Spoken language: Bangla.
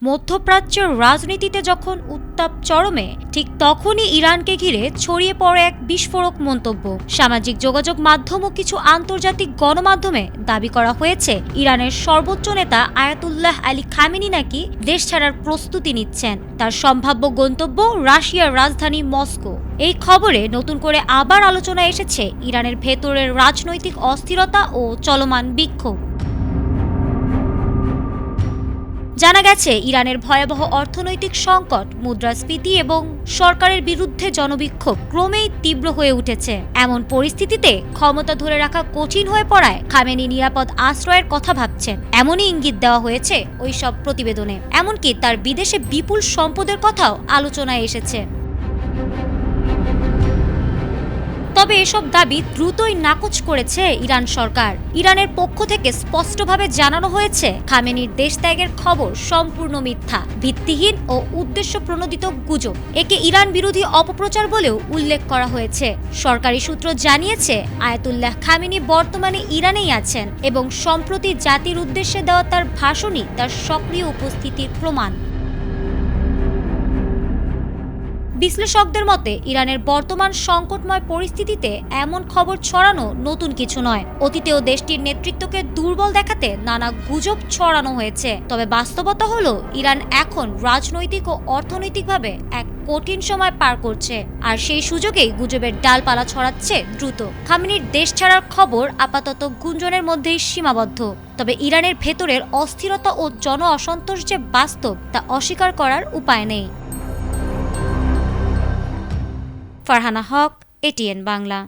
মধ্যপ্রাচ্যের রাজনীতিতে যখন উত্তাপ চরমে, ঠিক তখনই ইরানকে ঘিরে ছড়িয়ে পড়ে এক বিস্ফোরক মন্তব্য। সামাজিক যোগাযোগ মাধ্যম ও কিছু আন্তর্জাতিক গণমাধ্যমে দাবি করা হয়েছে, ইরানের সর্বোচ্চ নেতা আয়াতুল্লাহ আলী খামেনি নাকি দেশ ছাড়ার প্রস্তুতি নিচ্ছেন। তার সম্ভাব্য গন্তব্য রাশিয়ার রাজধানী মস্কো। এই খবরে নতুন করে আবার আলোচনায় এসেছে ইরানের ভেতরের রাজনৈতিক অস্থিরতা ও চলমান বিক্ষোভ। জানা গেছে, ইরানের ভয়াবহ অর্থনৈতিক সংকট, মুদ্রাস্ফীতি এবং সরকারের বিরুদ্ধে জনবিক্ষোভ ক্রমেই তীব্র হয়ে উঠেছে। এমন পরিস্থিতিতে ক্ষমতা ধরে রাখা কঠিন হয়ে পড়ায় খামেনি নিরাপদ আশ্রয়ের কথা ভাবছেন, এমনই ইঙ্গিত দেওয়া হয়েছে ওই সব প্রতিবেদনে। এমনকি তার বিদেশে বিপুল সম্পদের কথাও আলোচনায় এসেছে। তবে এসব দাবি দ্রুতই নাকচ করেছে ইরান সরকার। ইরানের পক্ষ থেকে স্পষ্টভাবে জানানো হয়েছে, খামেনির দেশ ত্যাগের খবর সম্পূর্ণ মিথ্যা, ভিত্তিহীন ও উদ্দেশ্য প্রণোদিত গুজব। একে ইরান বিরোধী অপপ্রচার বলেও উল্লেখ করা হয়েছে। সরকারি সূত্র জানিয়েছে, আয়াতুল্লাহ খামেনি বর্তমানে ইরানেই আছেন এবং সম্প্রতি জাতির উদ্দেশ্যে দেওয়া তার ভাষণই তার সক্রিয় উপস্থিতির প্রমাণ। বিশ্লেষকদের মতে, ইরানের বর্তমান সংকটময় পরিস্থিতিতে এমন খবর ছড়ানো নতুন কিছু নয়। অতীতেও দেশটির নেতৃত্বকে দুর্বল দেখাতে নানা গুজব ছড়ানো হয়েছে। তবে বাস্তবতা হলো, ইরান এখন রাজনৈতিক ও অর্থনৈতিকভাবে এক কঠিন সময় পার করছে, আর সেই সুযোগেই গুজবের ডালপালা ছড়াচ্ছে দ্রুত। খামেনির দেশ ছাড়ার খবর আপাতত গুঞ্জনের মধ্যেই সীমাবদ্ধ। তবে ইরানের ভেতরের অস্থিরতা ও জন অসন্তোষ যে বাস্তব, তা অস্বীকার করার উপায় নেই। ফারহানা হক, এটিএন বাংলা।